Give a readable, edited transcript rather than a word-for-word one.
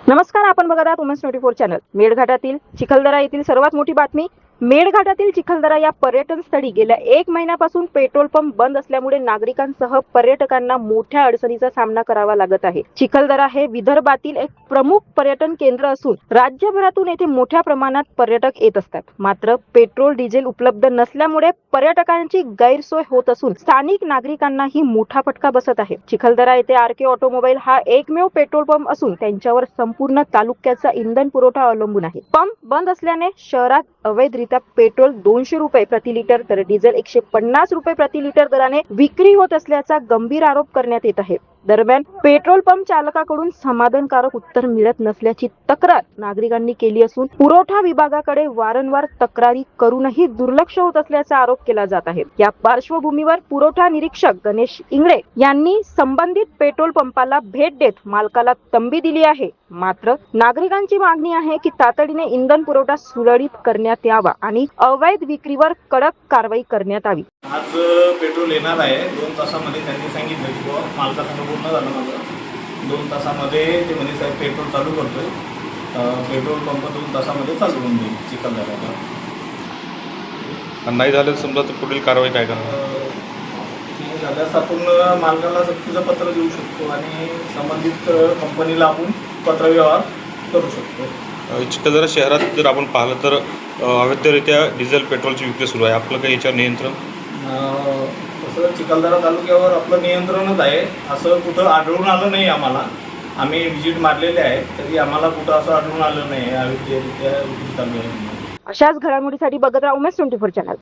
नमस्कार, आपण बघत आहात उमेश 24 चॅनल. मेळघाटातील चिखलदरा येथील सर्वात मोठी बातमी. मेळघाटातील चिखलदरा या पर्यटन स्थळी गेल्या 1 महिन्यापासून पेट्रोल पंप बंद असल्यामुळे नागरिकांसह पर्यटकांना मोठ्या अडचणीचा सामना करावा लागत आहे. चिखलदरा हे विदर्भातील एक प्रमुख पर्यटन केंद्र असून राज्यभरातून येथे मोठ्या प्रमाणात पर्यटक येत असतात. मात्र पेट्रोल डिझेल उपलब्ध नसल्यामुळे पर्यटकांची गैरसोय होत असून स्थानिक नागरिकांनाही मोठा फटका बसत आहे. चिखलदरा येथे आरके ऑटोमोबाईल हा एकमेव पेट्रोल पंप असून त्यांच्यावर संपूर्ण तालुक्याचा इंधन पुरवठा अवलंबून आहे. पंप बंद असल्याने शहरात अवैधरित्या पेट्रोल 200 रुपये प्रति लिटर तर डिझेल 150 रुपये प्रति लिटर दराने विक्री होत असल्याचा गंभीर आरोप करण्यात येत आहे. दरम्यान पेट्रोल पंप चालकाकडून समाधानकारक उत्तर मिळत नसल्याची तक्रार नागरिकांनी केली असून पुरवठा विभागाकडे वारंवार तक्रारी करूनही दुर्लक्ष होत असल्याचा आरोप केला जात आहे. या पार्श्वभूमीवर पुरवठा निरीक्षक गणेश इंगळे यांनी संबंधित पेट्रोल पंपाला भेट देत मालकाला तंबी दिली आहे. मात्र नागरिकांची मागणी आहे की तातडीने इंधन पुरवठा सुरळीत करण्यात यावा आणि अवैध विक्रीवर कडक कारवाई करण्यात यावी. आज पेट्रोल येणार आहे 2 तासामध्ये. त्यांनी सांगितलं की बाबा मालकासंग बोलणं झालं माझं, 2 तासामध्ये ते म्हणे साहेब पेट्रोल चालू करतोय. पेट्रोल पंप 2 तासामध्ये चालू होऊन जाईल चिखलदऱ्याला. नाही झालं समजा तर पुढील कारवाई काय करणार? नाही झाल्यास आपण मालकाला सक्तीचं पत्र देऊ शकतो आणि संबंधित कंपनीला आपण पत्रव्यवहार करू शकतो. चिखलदरा शहरात जर आपण पाहिलं तर अवैधरित्या डिझेल पेट्रोलची विक्री सुरू आहे. आपलं काही याच्यावर नियंत्रण? तसं चिखलदरा तालुक्यावर आपलं नियंत्रणच आहे. असं कुठं आढळून आलं नाही आम्हाला. आम्ही व्हिजिट मारलेले आहे तरी आम्हाला कुठं असं आढळून आलं नाही अवैधरित्या विक्री चालू आहे. अशाच घडामोडीसाठी बघत राहा उमेश 24 चॅनल.